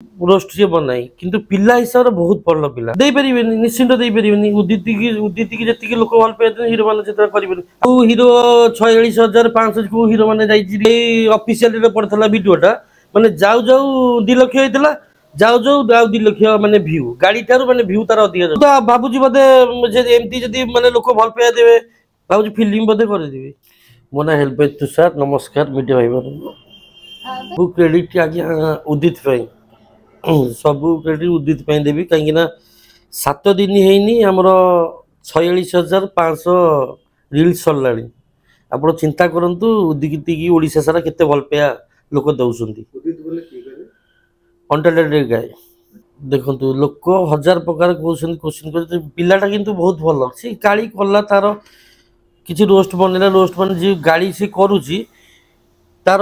Roast से बनाई किंतु पिला हिसाब से बहुत भल पिला दे परिबेनी निश्चिंत दे परिबेनी उदिति की जति लोक भल पाए हीरो माने चित्र करिबेनी को हीरो 46,500 को हीरो माने जाई ऑफिशियल रे पड़थला वीडियोटा माने जाऊ जाऊ 2 लाख हेतला जाऊ जाऊ 2 लाख माने व्यू गाड़ी तार माने व्यू तार अधिक तो बाबूजी बदे जे एमती जदी माने लोक भल पाए देबे बाबूजी फिल्म बदे कर देबे मोना हेल्प तुषार नमस्कार मीडिया भाई बहन क्रेडिट आज्ञा उदित भाई सब क्रेडिट उदित देवी कहीं 7 दिन है आमर 46,500 रिल्स सरला आप चिंता करंतु उदित की ओडिशा सारा केते भल पाया लोक दौरान कंटेंट गाय देखो लोक 1000 प्रकार क्वेश्चन कर पिलाटा किंतु बहुत भल सी काली कला तार किसी रोस्ट बनला रोस्ट मान जी गाड़ी से करुची तार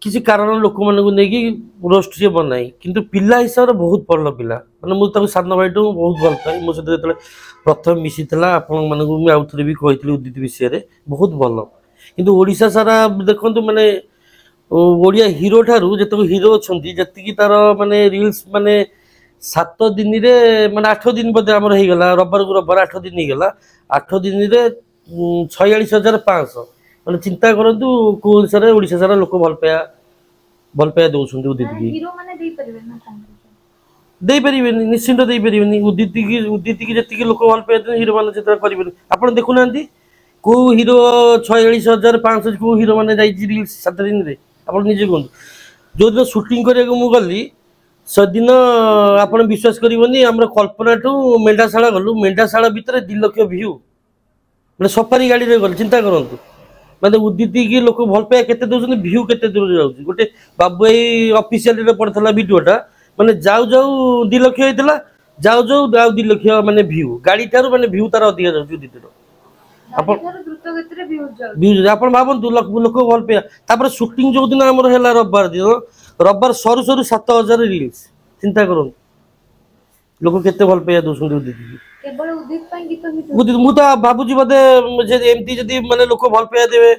किसी कारण लोक मानक रोस्ट से बनाई किंतु पिला हिसाब से बहुत भल पिला मैंने मुझे सान भाई बहुत भल पाए मो सहित जो प्रथम मिशीला आपण मानक आउ थे भी कही उदित विषय बहुत भल किंतु ओडिशा सारा देखु माने ओडिया हीरो ठारू जितक हीरो अच्छा जी तार माने रिल्स माने 7 दिन रे माने 8 दिन बोधे आमर हो गला रविवार को रविवार 8 दिन हो गला 8 दिन रे 46,500 मैंने चिंता करंतु को अनुसार ओडिशा सारा लोक भल पाया दौरान उदित की हीरो माने दे परिबेनी निश्चिंत दे परिबेनी उदित की जति लोक भल पाए हीरो माने चित्र करिबेनी आपण देखु नांती को हीरो 46,500 को हीरो माने जाई रिल्स 7 दिन रे आपण निजे कोन जो दिन शूटिंग करिया को मु गली सदिन आपण विश्वास करिवनी हमर कल्पना टू मेंढाशाला गलु मेंढाशाला भीतर 2 लाख व्यू माने सफारी गाड़ी रे गल चिंता करंतु माने उदित की लोक भल पाए केते दउछन व्यू केते दूर जाउची गोटे बाबू ए ऑफिशियल रे पड़थला वीडियोटा माने जाऊ जाऊ 2 लाख हेतला जाऊ जाऊ 2 लाख माने व्यू गाड़ी तार माने व्यू तार अधिक जाउची उदित रो आपण द्रुत गति रे व्यू आपण भाबंतु लोक भल पाए तापर शूटिंग जो दिन हमर हैला रविवार सरू सरू 7,000 रिल्स चिंता करन लोक केते भल पाए दउछन उदित की केवल उदित पई गीत उदित मु तो बाबूजी बदे जे एमती जदी माने लोक भल पाए देबे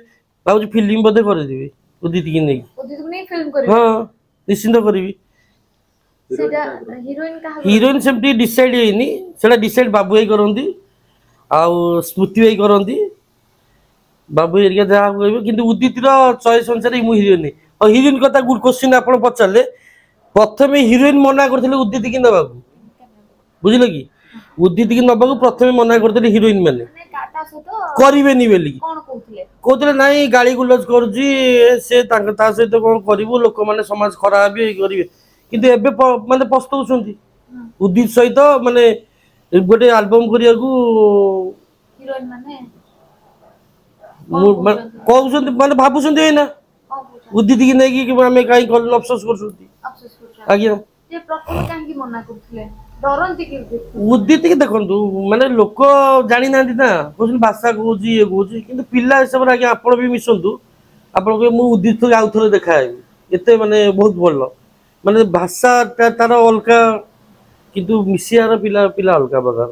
बाबूजी फिल्म बदे कर देबे उदित की नहीं उदित को नहीं फिल्म करिवे हां निश्चिंत करिवि सेटा हीरोइन का हीरोइन सेमती डिसाइड हेनी सेटा डिसाइड बाबू भाई करंती आ स्मृति भाई करंती बाबू एरिया जहा कहबे किंतु उदित रो चॉइस अनुसार मु हीरोइन और हीरोइन कथा गुड क्वेश्चन आपण पचारले प्रथमे हीरोइन मना करथिले उदित की नबाकू बुझिले कि उदित की नबाकू प्रथमे मना करथिले हीरोइन माने करिवेनी बेली कहते नाई गाड़ी गुलज करुची से ता सहित कौन करू लोक मैंने समाज खराब भी करेंगे किंतु एबे माने पस्तौछंती उदित सहित माने गोटे एल्बम करिया को हीरोइन माने कहउछंती माने भाबुछंती है ना उदित की नहीं कि हमें काई कल अफसोस करछंती आज्ञा जे प्रथम कांगी मना करथिले डरंती कि उदित की देखंतु माने लोक जानि नांती ना कोन भाषा कहूची ये कहूची किंतु पिला हिसाब रे आज्ञा आपण भी मिसंतु आपण को मु उदित को आउ थरे देखाएबी एते माने बहुत भल माने भाषा तार अलका किंतु मिसियार पिला अलका प्रकार।